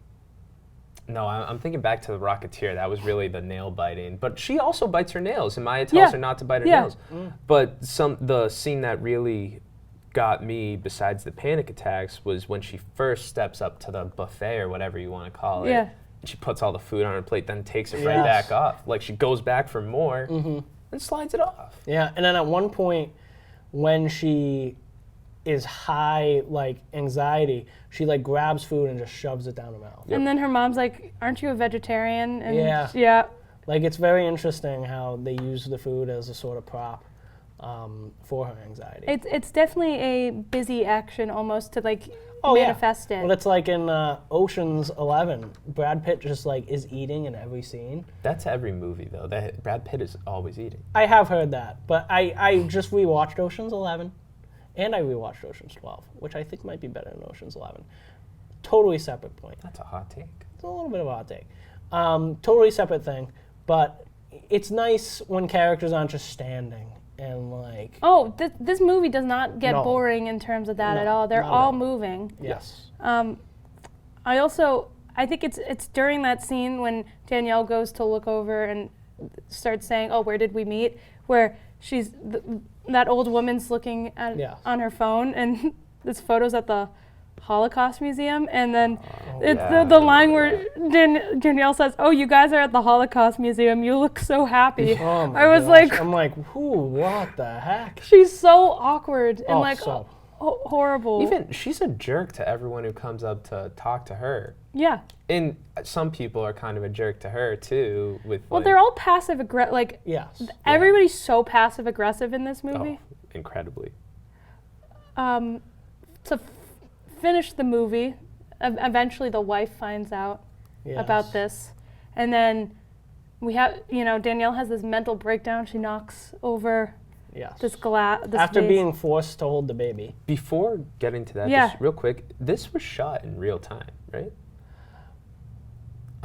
No, I'm thinking back to the Rocketeer. That was really the nail biting. But she also bites her nails, and Maya tells her not to bite her nails. But the scene that really got me, besides the panic attacks, was when she first steps up to the buffet or whatever you want to call it. Yeah. And she puts all the food on her plate, then takes it right back off. Like she goes back for more and slides it off. Yeah, and then at one point, when she is high, like, anxiety, she, like, grabs food and just shoves it down her mouth. And then her mom's like, aren't you a vegetarian? And yeah. Like, it's very interesting how they use the food as a sort of prop for her anxiety. It's definitely a busy action almost to, like, manifest it. Well, it's like in Ocean's 11. Brad Pitt just, like, is eating in every scene. That's every movie, though. Brad Pitt is always eating. I have heard that, but I just rewatched Ocean's 11. And I rewatched Ocean's 12, which I think might be better than Ocean's 11. Totally separate point. That's a hot take. It's a little bit of a hot take. Totally separate thing, but it's nice when characters aren't just standing and like... Oh, this movie does not get boring in terms of that at all. They're all moving. Yes. I think it's during that scene when Danielle goes to look over and starts saying, "Oh, where did we meet?" Where that old woman's looking at on her phone, and this photo's at the Holocaust Museum, and then the line where Danielle says, "Oh, you guys are at the Holocaust Museum. You look so happy." Oh my I was gosh. like, I'm like, what the heck? She's so awkward and horrible. Even she's a jerk to everyone who comes up to talk to her. Yeah. And some people are kind of a jerk to her too. They're all passive aggressive. Like, everybody's so passive aggressive in this movie. Oh, incredibly. To finish the movie, eventually the wife finds out about this, and then we have, Danielle has this mental breakdown. She knocks over this glass. After being forced to hold the baby. Before getting to that, just real quick, this was shot in real time, right?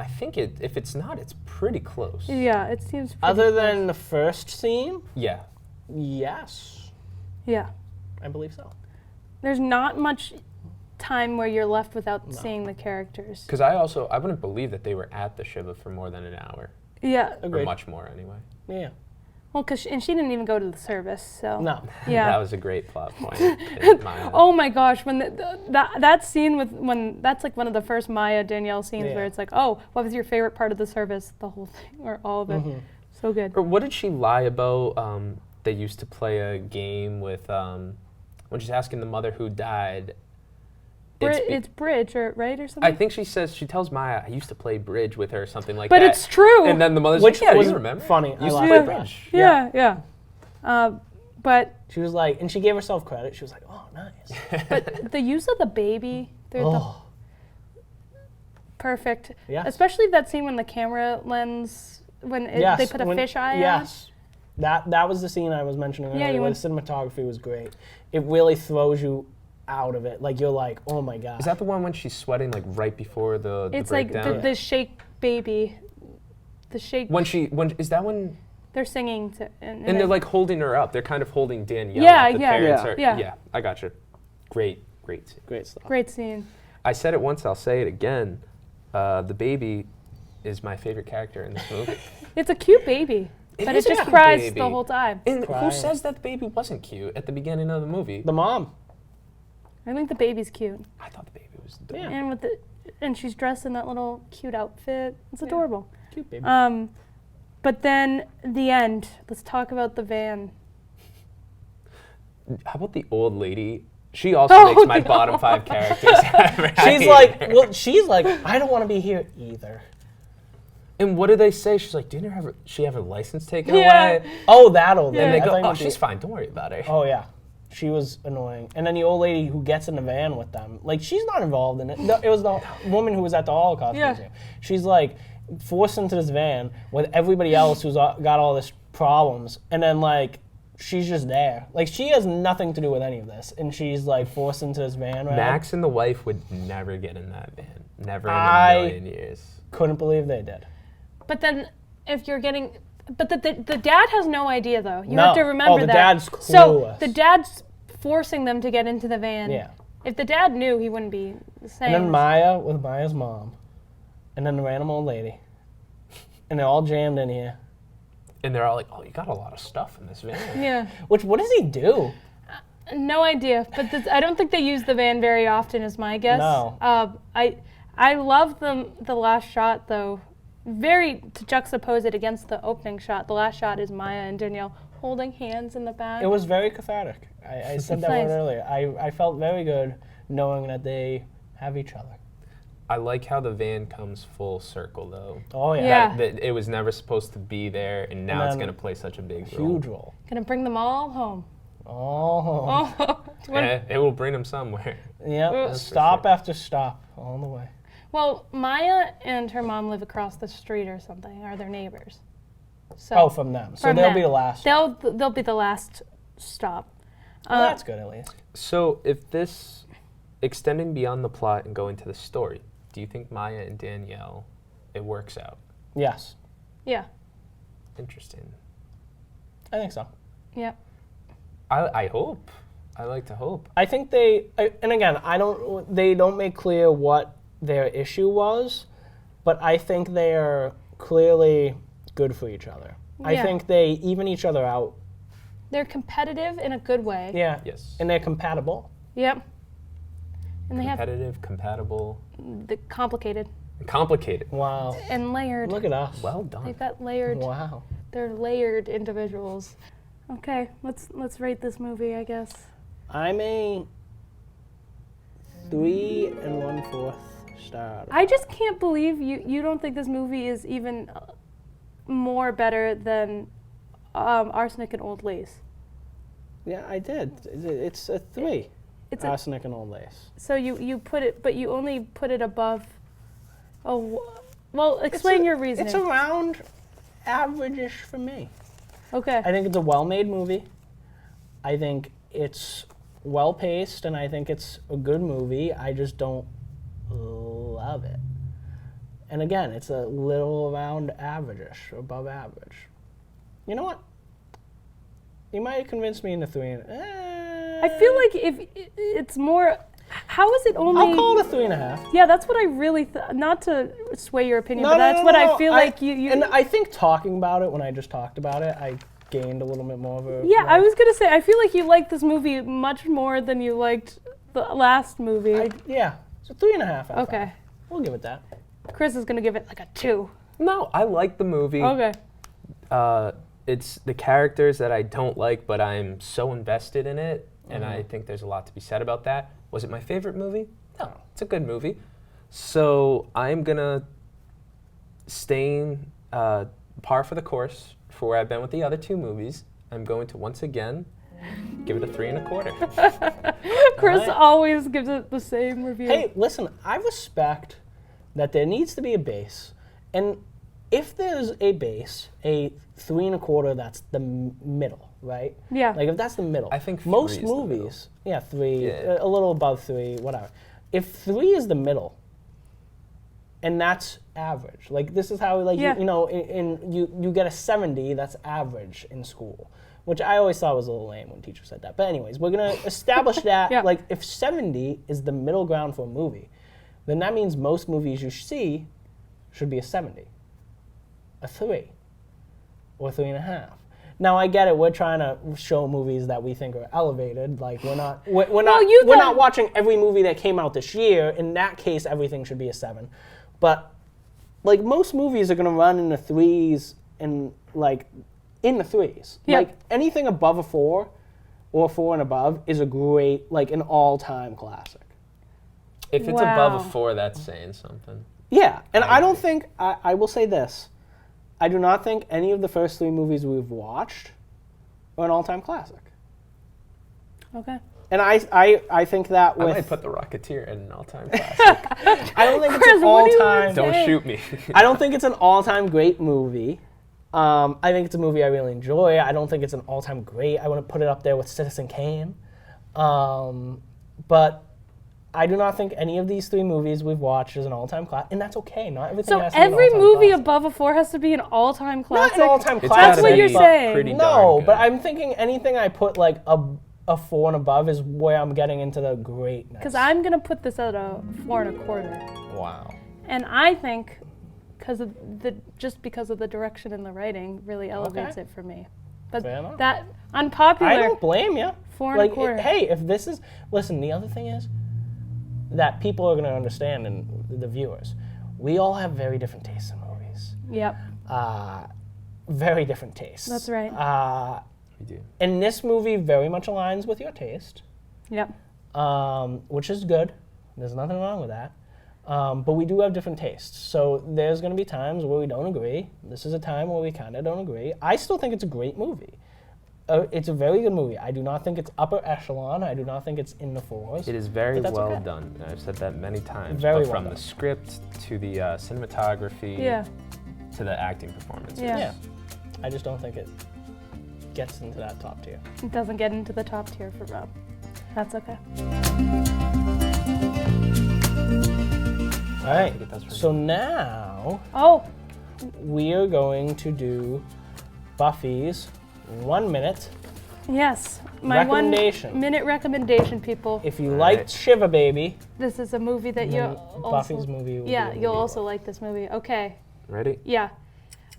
I think if it's not, it's pretty close. Yeah, it seems pretty Other close. than the first scene? Yeah. Yes. Yeah. I believe so. There's not much time where you're left without seeing the characters. Because I wouldn't believe that they were at the Shiva for more than an hour. Yeah. Agreed. Or much more, anyway. Yeah. Well, she didn't even go to the service, so. No. Yeah. That was a great plot point. Oh my gosh, when that scene that's like one of the first Maya Danielle scenes where it's like, oh, what was your favorite part of the service? The whole thing, or all of it. So good. Or what did she lie about? They used to play a game with, when she's asking the mother who died. It's bridge, right, or something? I think she tells Maya, I used to play bridge with her or something like that. But it's true. And then the mother's Which like, yeah, was you remember? Funny. Used to play bridge. Yeah. But she was like, and she gave herself credit. She was like, oh, nice. But the use of the baby, perfect. Yes. Especially that scene when the camera lens, they put a fish eye on. Yes. That was the scene I was mentioning earlier where the cinematography was great. It really throws you out of it. Like, you're like, oh my God. Is that the one when she's sweating, like, right before the It's breakdown? like the shake baby. The shake. Is that when... They're singing. And they're, like, holding her up. They're kind of holding Danielle Yeah, up. The parents are, yeah, I got you. Great scene. Great stuff. Great scene. I said it once, I'll say it again. The baby is my favorite character in this movie. It's a cute baby. But it just cries the whole time. And who says that the baby wasn't cute at the beginning of the movie? The mom. I think the baby's cute. I thought the baby was dope. Yeah. And she's dressed in that little cute outfit. It's adorable. Cute baby. But then the end. Let's talk about the van. How about the old lady? She also makes my bottom 5 characters ever. She's like, I don't want to be here either. And what do they say? She's like, didn't she have her license taken away? Oh, that old lady. And they go, oh, she's fine. Don't worry about her. Oh, yeah. She was annoying. And then the old lady who gets in the van with them, like, she's not involved in it. No, it was the woman who was at the Holocaust Museum. She's, like, forced into this van with everybody else who's got all this problems. And then, like, she's just there. Like, she has nothing to do with any of this. And she's, like, forced into this van. Max and the wife would never get in that van. Never in a million years. Couldn't believe they did. But then, if you're getting... But the dad has no idea, though. You have to remember that. The dad's clueless. So the dad's forcing them to get into the van. Yeah. If the dad knew, he wouldn't be saying And then Maya with Maya's mom. and then the random old lady. And they're all jammed in here. And they're all like, "Oh, you got a lot of stuff in this van." Yeah. Which, what does he do? No idea, but I don't think they use the van very often, is my guess. No. I love the last shot though. Very to juxtapose it against the opening shot. The last shot is Maya and Danielle holding hands in the back. It was very cathartic. I said that Nice. word earlier. I felt very good knowing that they have each other. I like how the van comes full circle, though. Oh, yeah. Yeah. That it was never supposed to be there, and now it's then going to play such a big Huge role. role. Gonna bring them all home. Oh. Oh. It will bring them somewhere. Yep. That's for Stop sure. after stop all the way. Well, Maya and her mom live across the street or something. Are their neighbors? So Oh, from them. So from they'll them. be the last. They'll be the last stop. Well, that's good at least. So, if this extending beyond the plot and going to the story, do you think Maya and Danielle, it works out? Yes. Yeah. Interesting. I think so. Yeah. I hope. I like to hope. I think they, and again, they don't make clear what their issue was, but I think they are clearly good for each other. I Yeah. think they even each other out. They're competitive in a good way. Yeah. Yes. And they're compatible. Yep. And they have Competitive, compatible, the complicated complicated. Wow. and layered. Look at us. Well done. They've got layered. Wow. They're layered individuals. Okay, let's rate this movie, I guess. I'm a 3 1/4 star. I just can't believe you don't think this movie is even more better than Arsenic and Old Lace. Yeah, I did. It's a 3. It's a, Arsenic and Old Lace. so you put it, but you only put it above. Oh, well, explain your reasoning. It's around average-ish for me. Okay. I think it's a well-made movie. I think it's well-paced, and I think it's a good movie. I just don't love it. And again, it's a little around average-ish, above average. You know what? You might have convinced me into 3. I feel like if it's more, how is it only? I'll call it a 3.5. Yeah, that's what I really not to sway your opinion, but that's what I feel like you. And I think talking about it when I just talked about it, I gained a little bit more of a. Yeah, I was gonna say I feel like you liked this movie much more than you liked the last movie. Yeah, so 3.5. Out of Okay. 5. We'll give it that. Chris is gonna give it like a 2. No, I like the movie. Okay. It's the characters that I don't like, but I'm so invested in it, and I think there's a lot to be said about that. Was it my favorite movie? No, it's a good movie. So I'm gonna stay par for the course for where I've been with the other 2 movies. I'm going to once again give it a 3 1/4. Chris Alright. always gives it the same review. Hey, listen, I respect that there needs to be a base. And if there's a base, a 3 1/4, that's the middle, right? Yeah. Like if that's the middle. I think 3 most is the middle. movies, yeah, 3, Yeah. a little above 3, whatever. If 3 is the middle, and that's average, like this is how, like, Yeah. you know, you get a 70, that's average in school. Which I always thought was a little lame when teachers said that. But anyways, we're going to establish that, Yeah. like, if 70 is the middle ground for a movie, then that means most movies you see should be a 70, a 3, or 3.5. Now I get it. We're trying to show movies that we think are elevated. Like we're not thought- watching every movie that came out this year. In that case, everything should be a 7. But like most movies are gonna run in the 3s and like in the 3s. Yeah. Like anything above a 4 or 4 and above is a great, like an all-time classic. If it's above Wow. a 4, that's saying something. Yeah, and I I don't think, I will say this, I do not think any of the first 3 movies we've watched are an all-time classic. Okay. And I think that I with, might put The Rocketeer in an all-time classic. I don't think it's Chris, an what do you all-time, want Don't shoot me. I don't think it's an all-time great movie. I think it's a movie I really enjoy. I don't think it's an all-time great. I wouldn't put it up there with Citizen Kane. But I do not think any of these 3 movies we've watched is an all-time classic, and that's okay. Not everything So has to be an every all-time movie classic. above a 4 has to be an all-time Not classic. an all-time It's classic. That's what you're gotta be saying. pretty No, darn but good. I'm thinking anything I put like a 4 and above is where I'm getting into the greatness. Because I'm gonna put this at a 4 1/4. Wow. And I think because of the direction and the writing really elevates it for me. But Fair enough. that unpopular. I don't blame you. 4.25. Hey, if this is, listen, the other thing is that people are going to understand, and the viewers, we all have very different tastes in movies. Yep. Very different tastes. That's right. We do. And this movie very much aligns with your taste, Yep. which is good. There's nothing wrong with that. But we do have different tastes. So there's going to be times where we don't agree. This is a time where we kind of don't agree. I still think it's a great movie. It's a very good movie. I do not think it's upper echelon. I do not think it's in the fours. It is very But that's well okay. done. And I've said that many times. Very but well from done. the script to the cinematography Yeah. to the acting performances. Yeah. Yeah. I just don't think it gets into that top tier. It doesn't get into the top tier for Rob. That's okay. All right. think that's right. So now Oh, we are going to do Buffy's 1 minute. yes. My Recommendation. 1 minute recommendation, people. If you All liked right. Shiva Baby, This is a movie that you then also. Buffy's movie will Yeah, be you'll also like this movie. Okay. Ready? Yeah.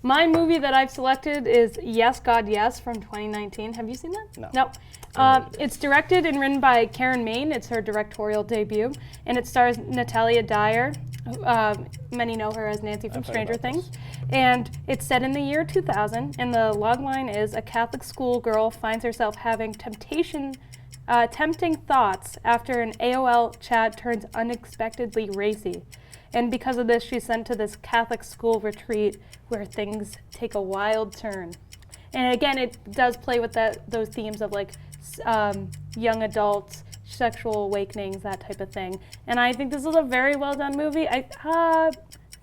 My movie that I've selected is Yes, God, Yes from 2019. Have you seen that? No. Nope. It's directed and written by Karen Maine. It's her directorial debut. And it stars Natalia Dyer. Many know her as Nancy from I've heard Stranger about Things. And it's set in the year 2000. And the logline is a Catholic schoolgirl finds herself having tempting thoughts after an AOL chat turns unexpectedly racy. And because of this, she's sent to this Catholic school retreat where things take a wild turn. And again, it does play with those themes of like young adults, sexual awakenings, that type of thing. And I think this is a very well done movie. I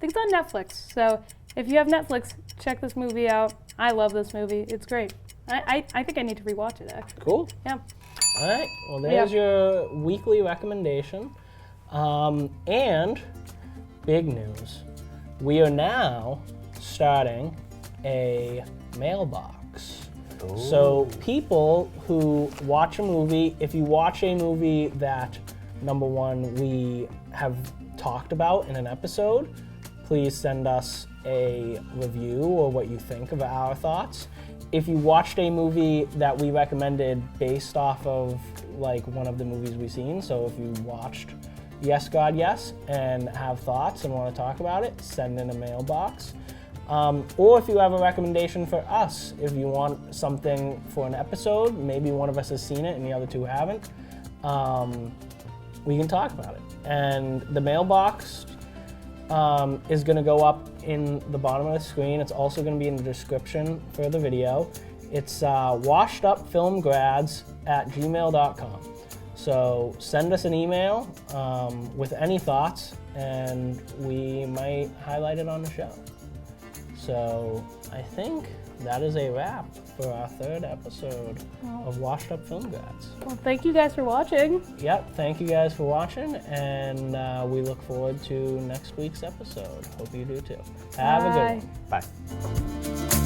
think it's on Netflix. So if you have Netflix, check this movie out. I love this movie. It's great. I think I need to rewatch it, actually. cool. Yeah. All right. Well, there's your weekly recommendation. And big news. We are now starting a mailbox. So people who watch a movie, if you watch a movie that, number one, we have talked about in an episode, please send us a review or what you think of our thoughts. If you watched a movie that we recommended based off of like one of the movies we've seen, so if you watched Yes, God, Yes, and have thoughts and want to talk about it, send in a mailbox. Or if you have a recommendation for us, if you want something for an episode, maybe one of us has seen it and the other two haven't, we can talk about it. And the mailbox is going to go up in the bottom of the screen. It's also going to be in the description for the video. It's washedupfilmgrads@gmail.com. So send us an email with any thoughts, and we might highlight it on the show. So I think that is a wrap for our third episode of Washed Up Film Grads. Well, thank you guys for watching. Yep, thank you guys for watching, and we look forward to next week's episode. Hope you do too. Have a good one. Bye.